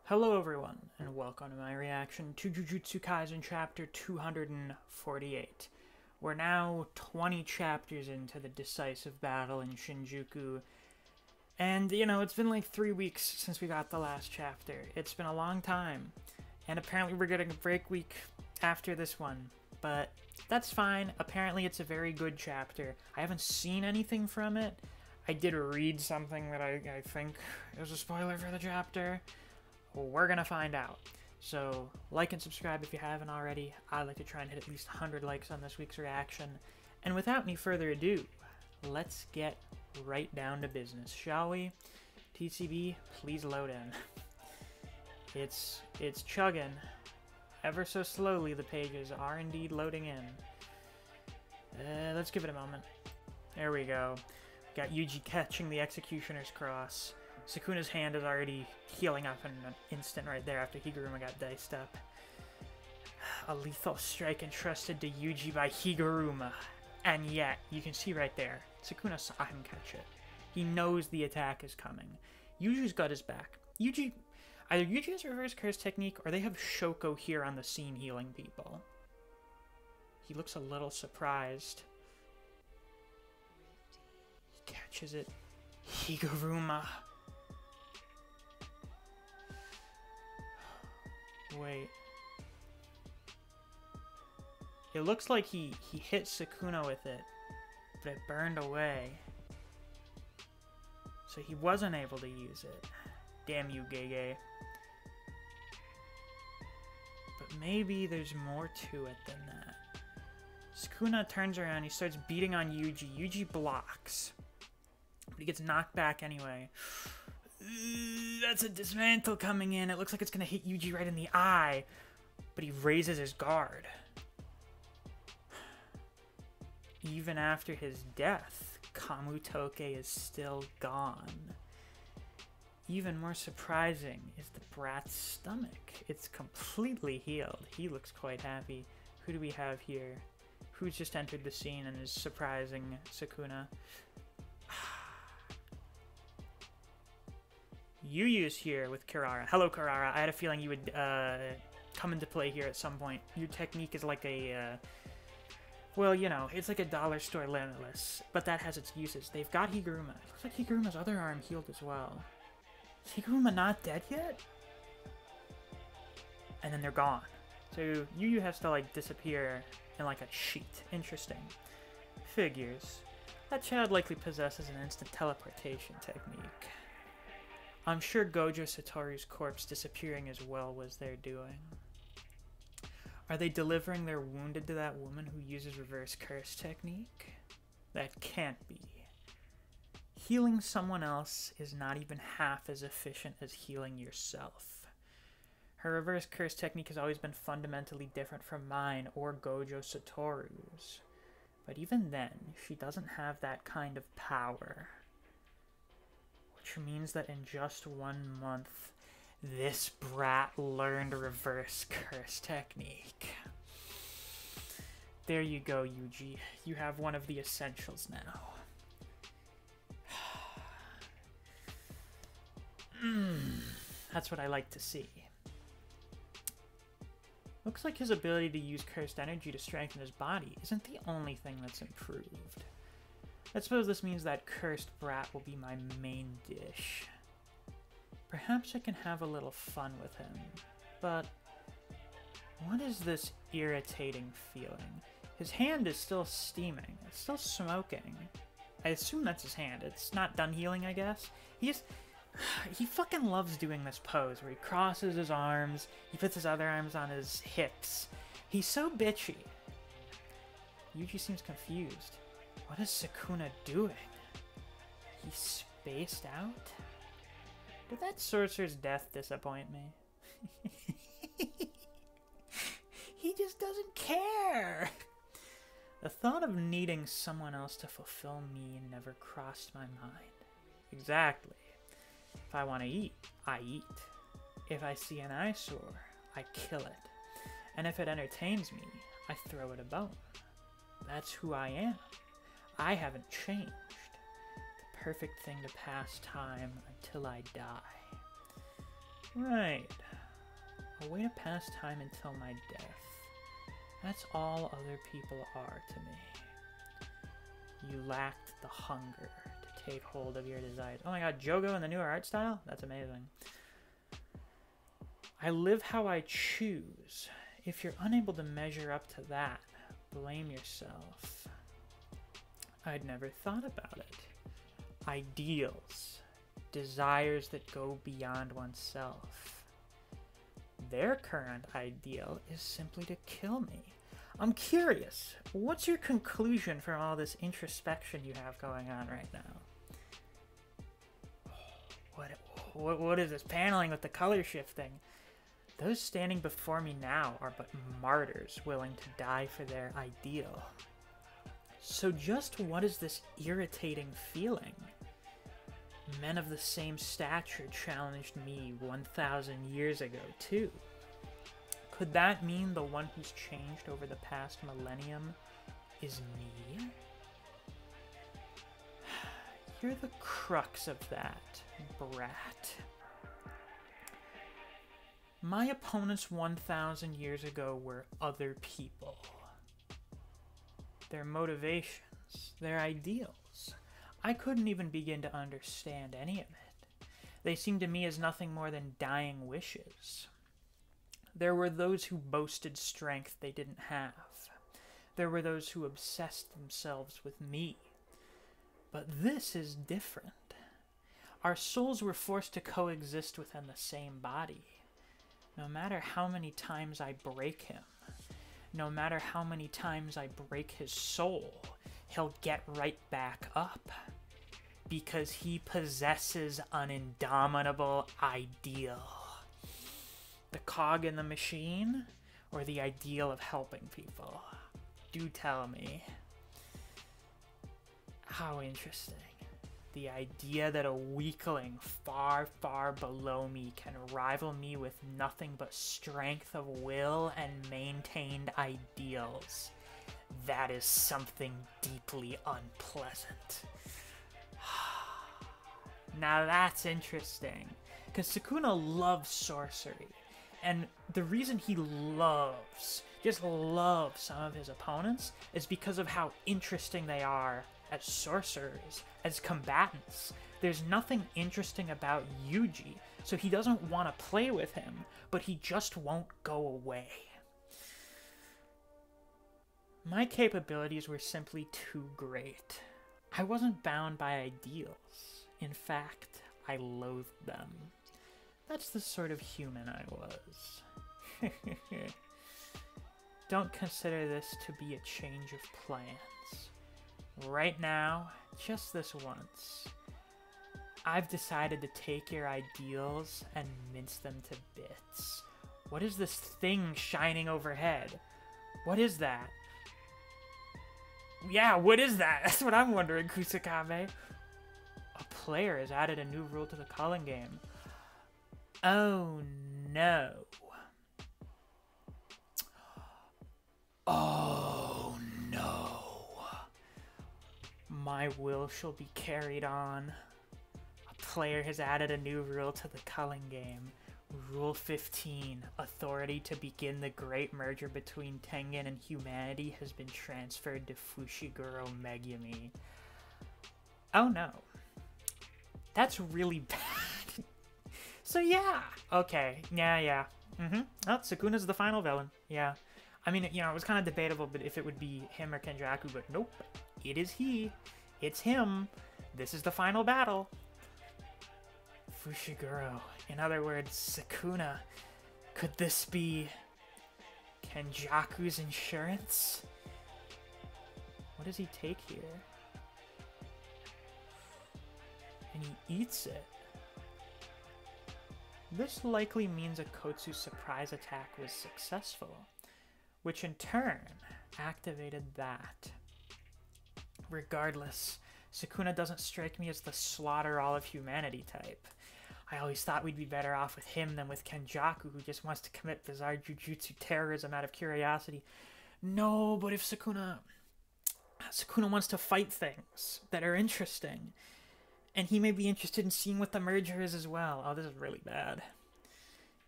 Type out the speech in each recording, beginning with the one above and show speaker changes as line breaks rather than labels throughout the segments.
Hello everyone, and welcome to my reaction to Jujutsu Kaisen chapter 248. We're now 20 chapters into the decisive battle in Shinjuku, and it's been like 3 weeks since we got the last chapter. It's been a long time, and apparently we're getting a break week after this one, but that's fine. Apparently it's a very good chapter. I haven't seen anything from it. I did read something that I think is a spoiler for the chapter. We're gonna find out. So, like and subscribe if you haven't already. I'd like to try and hit at least 100 likes on this week's reaction. And without any further ado, let's get right down to business, shall we? TCB, please load in. It's chugging. Ever so slowly, the pages are indeed loading in. Let's give it a moment. There we go. Got Yuji catching the Executioner's Cross. Sukuna's hand is already healing up in an instant right there after Higuruma got diced up. A lethal strike entrusted to Yuji by Higuruma. And yet, you can see right there, Sukuna saw him catch it. He knows the attack is coming. Yuji's got his back. Either Yuji has reverse curse technique, or they have Shoko here on the scene healing people. He looks a little surprised. He catches it. Higuruma. Wait. It looks like he hit Sukuna with it, but it burned away. So he wasn't able to use it. Damn you, Gege. But maybe there's more to it than that. Sukuna turns around, he starts beating on Yuji. Yuji blocks, but he gets knocked back anyway. That's a dismantle coming in. It looks like it's going to hit Yuji right in the eye, but he raises his guard. Even after his death, Kamutoke is still gone. Even more surprising is the brat's stomach. It's completely healed. He looks quite happy. Who do we have here? Who's just entered the scene and is surprising Sukuna? Yuyu's here with Kirara. Hello, Kirara. I had a feeling you would come into play here at some point. Your technique is like a, well, it's like a dollar store limitless, but that has its uses. They've got Higuruma. It looks like Higuruma's other arm healed as well. Is Higuruma not dead yet? And then they're gone. So Yuyu has to, like, disappear in, like, a sheet. Interesting. Figures. That child likely possesses an instant teleportation technique. I'm sure Gojo Satoru's corpse disappearing as well was their doing. Are they delivering their wounded to that woman who uses reverse curse technique? That can't be. Healing someone else is not even half as efficient as healing yourself. Her reverse curse technique has always been fundamentally different from mine or Gojo Satoru's. But even then, she doesn't have that kind of power. Which means that in just 1 month, this brat learned reverse curse technique. There you go, Yuji. You have one of the essentials now. That's what I like to see. Looks like his ability to use cursed energy to strengthen his body isn't the only thing that's improved. I suppose this means that cursed brat will be my main dish. Perhaps I can have a little fun with him, but what is this irritating feeling? His hand is still steaming. It's still smoking. I assume that's his hand. It's not done healing, I guess. He fucking loves doing this pose where he crosses his arms, he puts his other arms on his hips. He's so bitchy. Yuji seems confused. What is Sukuna doing? He's spaced out? Did that sorcerer's death disappoint me? He just doesn't care! The thought of needing someone else to fulfill me never crossed my mind. Exactly. If I want to eat, I eat. If I see an eyesore, I kill it. And if it entertains me, I throw it a bone. That's who I am. I haven't changed. The perfect thing to pass time until I die. Right. A way to pass time until my death. That's all other people are to me. You lacked the hunger to take hold of your desires. Oh my god, Jogo in the newer art style? That's amazing. I live how I choose. If you're unable to measure up to that, blame yourself. I'd never thought about it. Ideals. Desires that go beyond oneself. Their current ideal is simply to kill me. I'm curious, what's your conclusion from all this introspection you have going on right now? What is this paneling with the color shifting? Those standing before me now are but martyrs willing to die for their ideal. So just what is this irritating feeling? Men of the same stature challenged me 1,000 years ago, too. Could that mean the one who's changed over the past millennium is me? You're the crux of that, brat. My opponents 1,000 years ago were other people. Their motivations, their ideals. I couldn't even begin to understand any of it. They seemed to me as nothing more than dying wishes. There were those who boasted strength they didn't have. There were those who obsessed themselves with me. But this is different. Our souls were forced to coexist within the same body. No matter how many times I break him, no matter how many times I break his soul, he'll get right back up. Because he possesses an indomitable ideal. The cog in the machine, or the ideal of helping people? Do tell me. How interesting. The idea that a weakling far, far below me can rival me with nothing but strength of will and maintained ideals. That is something deeply unpleasant. Now that's interesting, because Sukuna loves sorcery, and the reason he just loves some of his opponents is because of how interesting they are as sorcerers, as combatants. There's nothing interesting about Yuji, so he doesn't want to play with him, but he just won't go away. My capabilities were simply too great. I wasn't bound by ideals. In fact, I loathed them. That's the sort of human I was. Don't consider this to be a change of plans. Right now, just this once, I've decided to take your ideals and mince them to bits. What is this thing shining overhead? What is that? Yeah, what is that? That's what I'm wondering, Kusakabe. A player has added a new rule to the calling game. Oh no. Oh no. My will shall be carried on. A player has added a new rule to the culling game. Rule 15. Authority to begin the great merger between Tengen and humanity has been transferred to Fushiguro Megumi. Oh no. That's really bad. So yeah. Okay. Yeah. Oh, Sukuna's the final villain. Yeah. I mean, you know, it was kind of debatable, but if it would be him or Kenjaku, but nope. It is he. It's him. This is the final battle. Fushiguro. In other words, Sukuna. Could this be Kenjaku's insurance? What does he take here? And he eats it. This likely means Akotsu's surprise attack was successful, which in turn activated that. Regardless, Sukuna doesn't strike me as the slaughter all of humanity type. I always thought we'd be better off with him than with Kenjaku, who just wants to commit bizarre jujutsu terrorism out of curiosity. No, but if Sukuna wants to fight things that are interesting, and he may be interested in seeing what the merger is as well. Oh, this is really bad.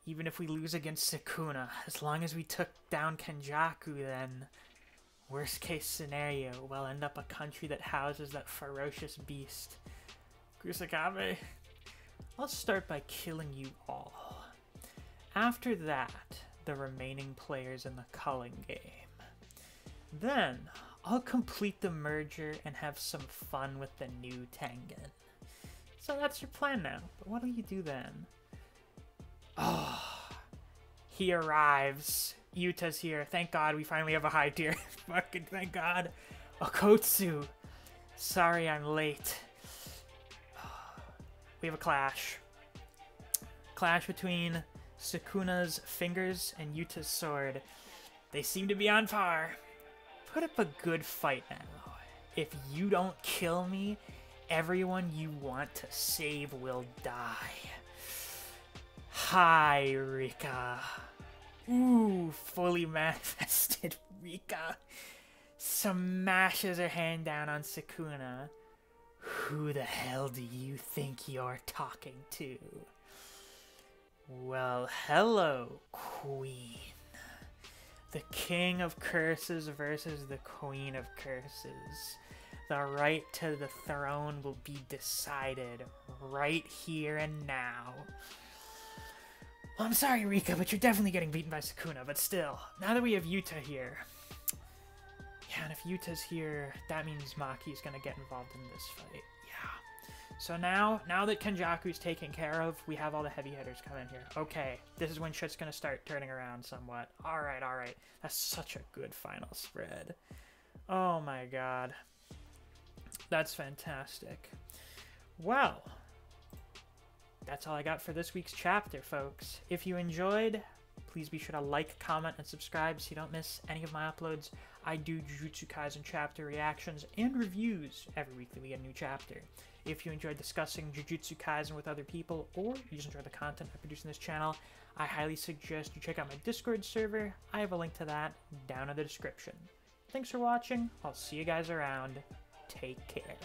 Even if we lose against Sukuna, as long as we took down Kenjaku, then worst case scenario, we'll end up a country that houses that ferocious beast. Kusakabe, I'll start by killing you all. After that, the remaining players in the culling game. Then, I'll complete the merger and have some fun with the new Tengen. So that's your plan now, but what will you do then? Oh, he arrives. Yuta's here. Thank God we finally have a high tier. Fucking thank God. Okotsu. Sorry I'm late. We have a clash. Clash between Sukuna's fingers and Yuta's sword. They seem to be on par. Put up a good fight now. If you don't kill me, everyone you want to save will die. Hi, Rika. Ooh, fully manifested Rika smashes her hand down on Sukuna. Who the hell do you think you're talking to? Well, hello, Queen. The King of Curses versus the Queen of Curses. The right to the throne will be decided right here and now. Well, I'm sorry, Rika, but you're definitely getting beaten by Sukuna, but still, now that we have Yuta here... Yeah, and if Yuta's here, that means Maki's gonna get involved in this fight. Yeah. So now that Kenjaku's taken care of, we have all the heavy hitters come in here. Okay, this is when shit's gonna start turning around somewhat. Alright, alright. That's such a good final spread. Oh my god. That's fantastic. Well... that's all I got for this week's chapter, folks. If you enjoyed, please be sure to like, comment, and subscribe so you don't miss any of my uploads. I do Jujutsu Kaisen chapter reactions and reviews every week that we get a new chapter. If you enjoyed discussing Jujutsu Kaisen with other people, or you just enjoy the content I produce in this channel, I highly suggest you check out my Discord server. I have a link to that down in the description. Thanks for watching. I'll see you guys around. Take care.